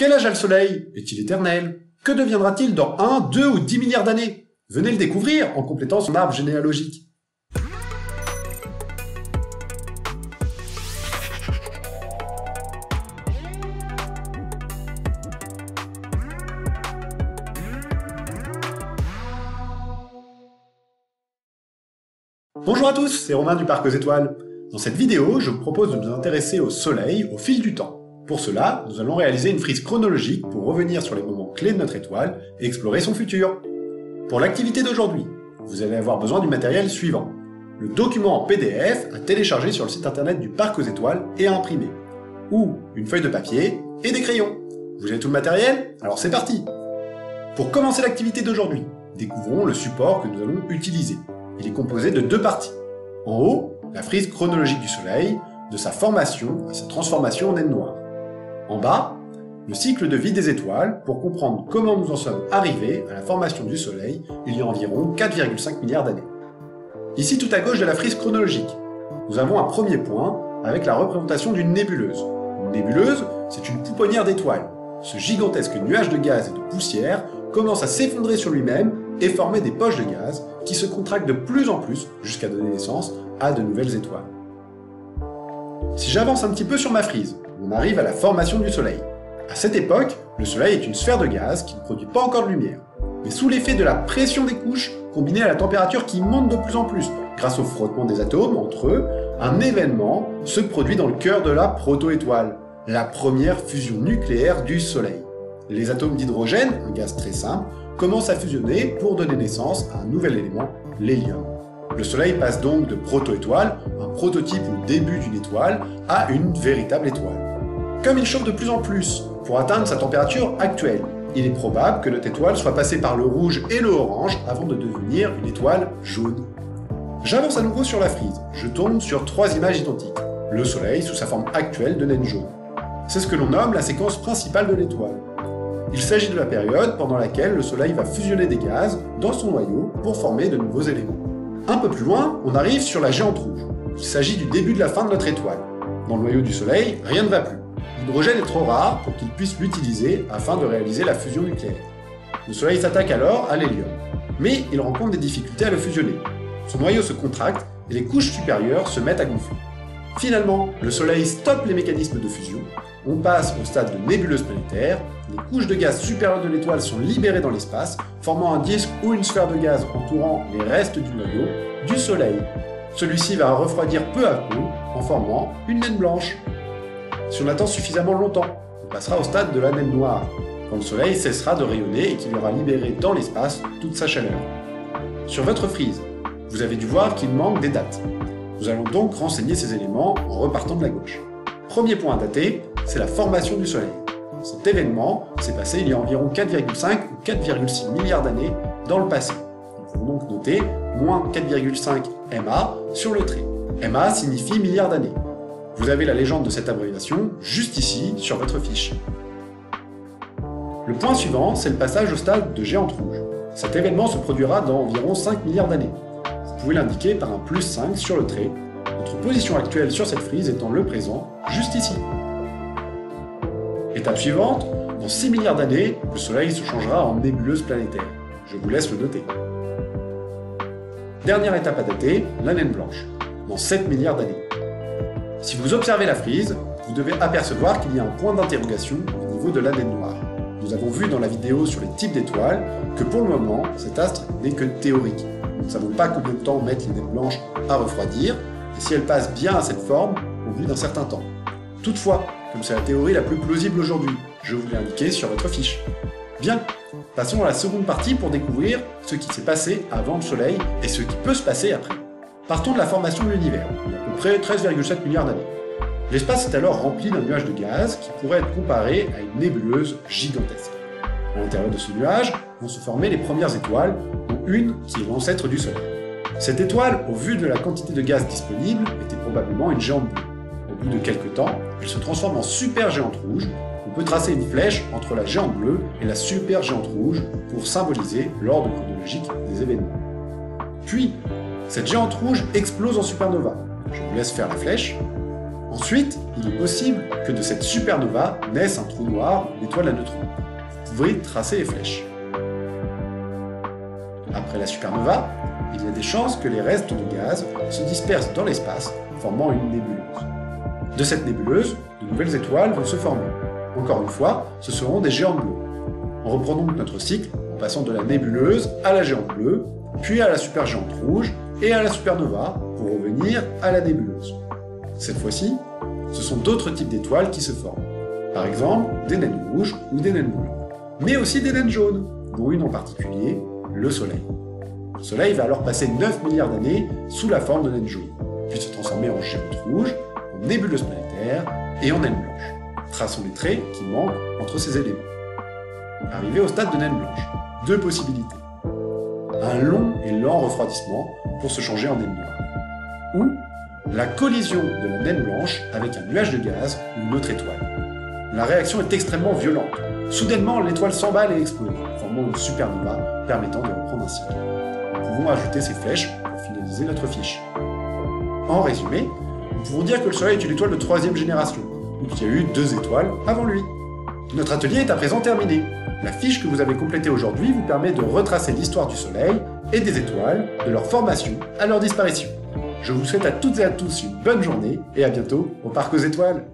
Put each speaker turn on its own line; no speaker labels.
Quel âge a le Soleil? Est-il éternel? Que deviendra-t-il dans 1, 2 ou 10 milliards d'années? Venez le découvrir en complétant son arbre généalogique. Bonjour à tous, c'est Romain du Parc aux Étoiles. Dans cette vidéo, je vous propose de nous intéresser au Soleil au fil du temps. Pour cela, nous allons réaliser une frise chronologique pour revenir sur les moments clés de notre étoile et explorer son futur. Pour l'activité d'aujourd'hui, vous allez avoir besoin du matériel suivant. Le document en PDF à télécharger sur le site internet du Parc aux Étoiles et à imprimer. Ou une feuille de papier et des crayons. Vous avez tout le matériel? Alors c'est parti! Pour commencer l'activité d'aujourd'hui, découvrons le support que nous allons utiliser. Il est composé de deux parties. En haut, la frise chronologique du Soleil, de sa formation à sa transformation en naine noire. En bas, le cycle de vie des étoiles pour comprendre comment nous en sommes arrivés à la formation du Soleil il y a environ 4,5 milliards d'années. Ici tout à gauche de la frise chronologique, nous avons un premier point avec la représentation d'une nébuleuse. Une nébuleuse, c'est une pouponnière d'étoiles. Ce gigantesque nuage de gaz et de poussière commence à s'effondrer sur lui-même et former des poches de gaz qui se contractent de plus en plus jusqu'à donner naissance à de nouvelles étoiles. Si j'avance un petit peu sur ma frise, on arrive à la formation du Soleil. À cette époque, le Soleil est une sphère de gaz qui ne produit pas encore de lumière. Mais sous l'effet de la pression des couches, combinée à la température qui monte de plus en plus, grâce au frottement des atomes entre eux, un événement se produit dans le cœur de la proto-étoile, la première fusion nucléaire du Soleil. Les atomes d'hydrogène, un gaz très simple, commencent à fusionner pour donner naissance à un nouvel élément, l'hélium. Le Soleil passe donc de proto-étoile, un prototype ou début d'une étoile, à une véritable étoile. Comme il chauffe de plus en plus, pour atteindre sa température actuelle, il est probable que notre étoile soit passée par le rouge et le orange avant de devenir une étoile jaune. J'avance à nouveau sur la frise, je tombe sur trois images identiques. Le Soleil sous sa forme actuelle de naine jaune. C'est ce que l'on nomme la séquence principale de l'étoile. Il s'agit de la période pendant laquelle le Soleil va fusionner des gaz dans son noyau pour former de nouveaux éléments. Un peu plus loin, on arrive sur la géante rouge. Il s'agit du début de la fin de notre étoile. Dans le noyau du Soleil, rien ne va plus. L'hydrogène est trop rare pour qu'il puisse l'utiliser afin de réaliser la fusion nucléaire. Le Soleil s'attaque alors à l'hélium. Mais il rencontre des difficultés à le fusionner. Son noyau se contracte et les couches supérieures se mettent à gonfler. Finalement, le Soleil stoppe les mécanismes de fusion. On passe au stade de nébuleuse planétaire, les couches de gaz supérieures de l'étoile sont libérées dans l'espace, formant un disque ou une sphère de gaz entourant les restes du noyau du Soleil. Celui-ci va refroidir peu à peu en formant une naine blanche. Si on attend suffisamment longtemps, on passera au stade de la naine noire, quand le Soleil cessera de rayonner et qu'il aura libéré dans l'espace toute sa chaleur. Sur votre frise, vous avez dû voir qu'il manque des dates. Nous allons donc renseigner ces éléments en repartant de la gauche. Premier point à dater, c'est la formation du Soleil. Cet événement s'est passé il y a environ 4,5 ou 4,6 milliards d'années dans le passé. Nous pouvons donc noter moins 4,5 MA sur le trait. MA signifie milliards d'années. Vous avez la légende de cette abréviation juste ici sur votre fiche. Le point suivant, c'est le passage au stade de géante rouge. Cet événement se produira dans environ 5 milliards d'années. Vous pouvez l'indiquer par un plus 5 sur le trait, notre position actuelle sur cette frise étant le présent, juste ici. Étape suivante, dans 6 milliards d'années, le Soleil se changera en nébuleuse planétaire. Je vous laisse le noter. Dernière étape à dater, la naine blanche, dans 7 milliards d'années. Si vous observez la frise, vous devez apercevoir qu'il y a un point d'interrogation au niveau de la naine noire. Nous avons vu dans la vidéo sur les types d'étoiles que pour le moment, cet astre n'est que théorique. Nous ne savons pas combien de temps mettent les naines blanches à refroidir, et si elles passent bien à cette forme au bout d'un certain temps. Toutefois, comme c'est la théorie la plus plausible aujourd'hui, je vous l'ai indiqué sur votre fiche. Bien, passons à la seconde partie pour découvrir ce qui s'est passé avant le Soleil et ce qui peut se passer après. Partons de la formation de l'univers, il y a à peu près 13,7 milliards d'années. L'espace est alors rempli d'un nuage de gaz qui pourrait être comparé à une nébuleuse gigantesque. À l'intérieur de ce nuage vont se former les premières étoiles, dont une qui est l'ancêtre du Soleil. Cette étoile, au vu de la quantité de gaz disponible, était probablement une géante bleue. Au bout de quelques temps, elle se transforme en super géante rouge. On peut tracer une flèche entre la géante bleue et la super géante rouge pour symboliser l'ordre chronologique des événements. Puis, cette géante rouge explose en supernova. Je vous laisse faire la flèche. Ensuite, il est possible que de cette supernova naisse un trou noir ou l'étoile à neutrons. Vous pouvez tracer les flèches. Après la supernova, il y a des chances que les restes de gaz se dispersent dans l'espace, formant une nébuleuse. De cette nébuleuse, de nouvelles étoiles vont se former. Encore une fois, ce seront des géantes bleues. On reprend donc notre cycle en passant de la nébuleuse à la géante bleue, puis à la supergéante rouge et à la supernova pour revenir à la nébuleuse. Cette fois-ci, ce sont d'autres types d'étoiles qui se forment. Par exemple, des naines rouges ou des naines bleues. Mais aussi des naines jaunes, dont une en particulier, le Soleil. Le Soleil va alors passer 9 milliards d'années sous la forme de naine jaune, puis se transformer en géante rouge, en nébuleuse planétaire et en naine blanche. Traçons les traits qui manquent entre ces éléments. Arrivé au stade de naine blanche, deux possibilités. Un long et lent refroidissement pour se changer en naine noire. Ou la collision de la naine blanche avec un nuage de gaz ou une autre étoile. La réaction est extrêmement violente. Soudainement, l'étoile s'emballe et explose, formant une supernova permettant de reprendre un cycle. Nous pouvons ajouter ces flèches pour finaliser notre fiche. En résumé, nous pouvons dire que le Soleil est une étoile de 3e génération, ou qu'il y a eu 2 étoiles avant lui. Notre atelier est à présent terminé. La fiche que vous avez complétée aujourd'hui vous permet de retracer l'histoire du Soleil et des étoiles, de leur formation à leur disparition. Je vous souhaite à toutes et à tous une bonne journée et à bientôt au Parc aux Étoiles.